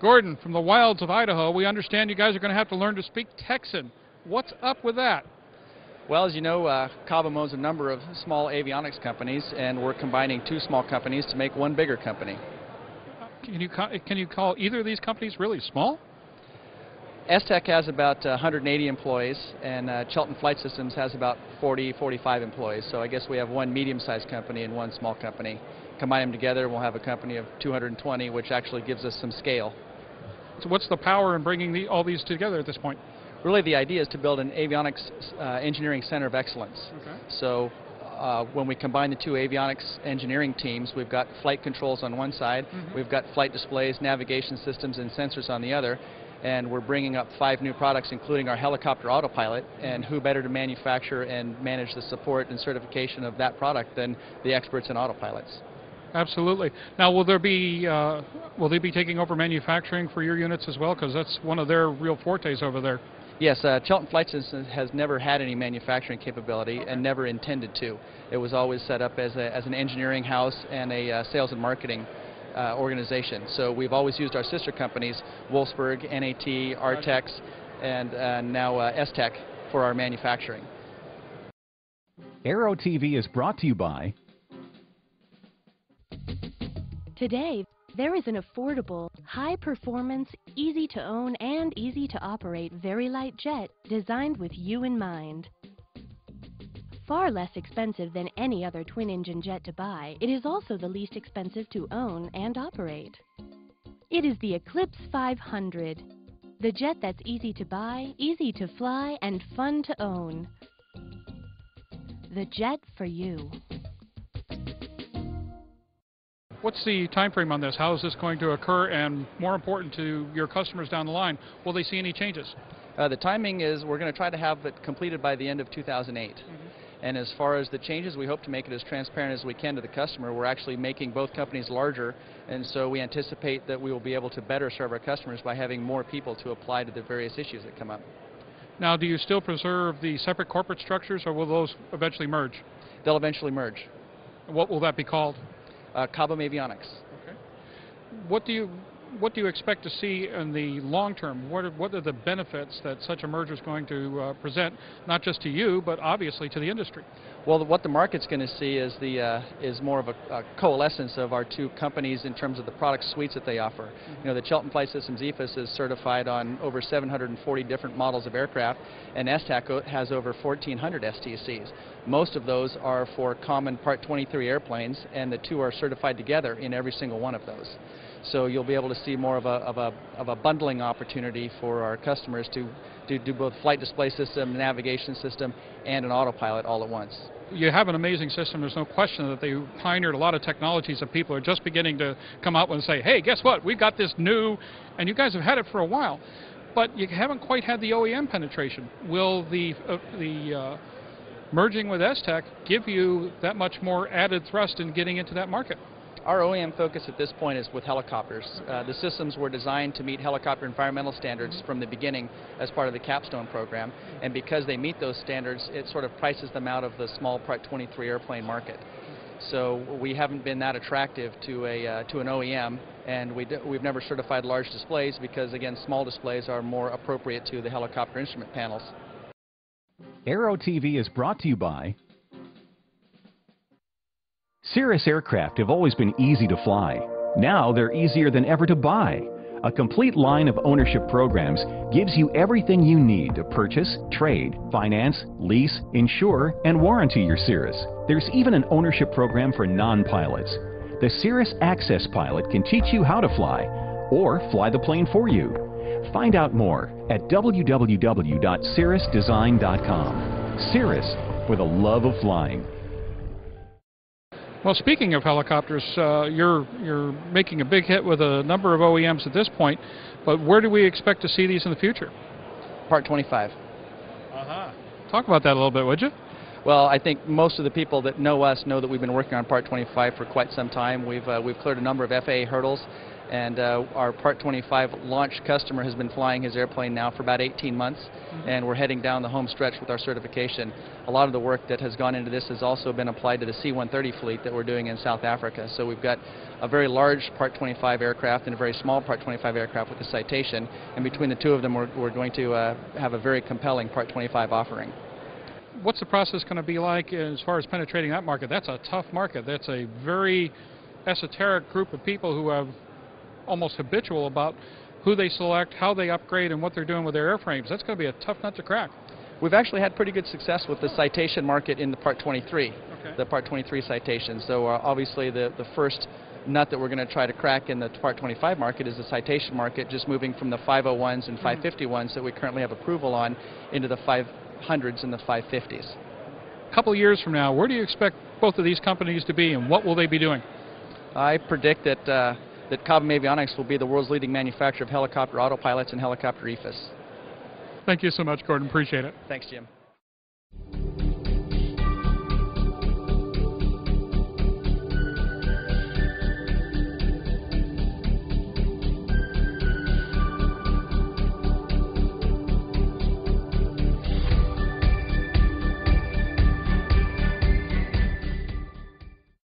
Gordon, from the wilds of Idaho, we understand you guys are going to have to learn to speak Texan. What's up with that? Well, as you know, Cobham owns a number of small avionics companies, and we're combining two small companies to make one bigger company. Can you call either of these companies really small? S-TEC has about 180 employees, and Chelton Flight Systems has about 45 employees. So I guess we have one medium-sized company and one small company. Combine them together, we'll have a company of 220, which actually gives us some scale. So what's the power in bringing all these together at this point? Really, the idea is to build an avionics engineering center of excellence. Okay. So when we combine the two avionics engineering teams, we've got flight controls on one side, we've got flight displays, navigation systems, and sensors on the other, and we're bringing up 5 new products, including our helicopter autopilot, and who better to manufacture and manage the support and certification of that product than the experts in autopilots. Absolutely. Now, will they be taking over manufacturing for your units as well? Because that's one of their real fortes over there. Yes, Chelton Flight Systems has never had any manufacturing capability and never intended to. It was always set up as an engineering house and a sales and marketing organization. So we've always used our sister companies, Wolfsburg, NAT, Artex, and now S-TEC for our manufacturing. Aero-TV is brought to you by... Today, there is an affordable, high-performance, easy-to-own and easy-to-operate very light jet designed with you in mind. Far less expensive than any other twin-engine jet to buy, it is also the least expensive to own and operate. It is the Eclipse 500, the jet that's easy to buy, easy to fly, and fun to own. The jet for you. What's the time frame on this? How is this going to occur? And more important to your customers down the line, will they see any changes? The timing is we're going to try to have it completed by the end of 2008. And as far as the changes, we hope to make it as transparent as we can to the customer. We're actually making both companies larger, and so we anticipate that we will be able to better serve our customers by having more people to apply to the various issues that come up. Now, do you still preserve the separate corporate structures, or will those eventually merge? They'll eventually merge. What will that be called? Cobham Avionics. Okay. What do you expect to see in the long term? What are the benefits that such a merger is going to present, not just to you, but obviously to the industry? Well, what the market's going to see is more of a coalescence of our two companies in terms of the product suites that they offer. You know, the Chelton Flight Systems EFIS is certified on over 740 different models of aircraft, and S-TEC has over 1,400 STCs. Most of those are for common Part 23 airplanes, and the two are certified together in every single one of those. So you'll be able to see more of a bundling opportunity for our customers to do both flight display system, navigation system, and an autopilot all at once. You have an amazing system. There's no question that they pioneered a lot of technologies that people are just beginning to come out with and say, hey, guess what? We've got this new, and you guys have had it for a while, but you haven't quite had the OEM penetration. Will the merging with S-TEC give you that much more added thrust in getting into that market? Our OEM focus at this point is with helicopters. The systems were designed to meet helicopter environmental standards from the beginning as part of the Capstone program, and because they meet those standards, it sort of prices them out of the small Part 23 airplane market. So we haven't been that attractive to an OEM, and we've never certified large displays because, again, small displays are more appropriate to the helicopter instrument panels. Aero-TV is brought to you by... Cirrus aircraft have always been easy to fly. Now they're easier than ever to buy. A complete line of ownership programs gives you everything you need to purchase, trade, finance, lease, insure, and warranty your Cirrus. There's even an ownership program for non-pilots. The Cirrus Access Pilot can teach you how to fly, or fly the plane for you. Find out more at www.cirrusdesign.com. Cirrus, for the love of flying. Well, speaking of helicopters, you're making a big hit with a number of OEMs at this point, but where do we expect to see these in the future? Part 25. Talk about that a little bit, would you? Well, I think most of the people that know us know that we've been working on Part 25 for quite some time. We've cleared a number of FAA hurdles, and our Part 25 launch customer has been flying his airplane now for about 18 months, and we're heading down the home stretch with our certification. A lot of the work that has gone into this has also been applied to the C-130 fleet that we're doing in South Africa. So we've got a very large Part 25 aircraft and a very small Part 25 aircraft with a citation, and between the two of them we're going to have a very compelling Part 25 offering. What's the process going to be like as far as penetrating that market? That's a tough market. That's a very esoteric group of people who have almost habitual about who they select, how they upgrade, and what they're doing with their airframes. That's going to be a tough nut to crack. We've actually had pretty good success with the citation market in the Part 23, the Part 23 citation. So obviously the first nut that we're going to try to crack in the Part 25 market is the citation market, just moving from the 501s and 551s that we currently have approval on into the 500s and the 550s. A couple of years from now, where do you expect both of these companies to be, and what will they be doing? I predict that Cobham Avionics will be the world's leading manufacturer of helicopter autopilots and helicopter EFIS. Thank you so much, Gordon. Appreciate it. Thanks, Jim.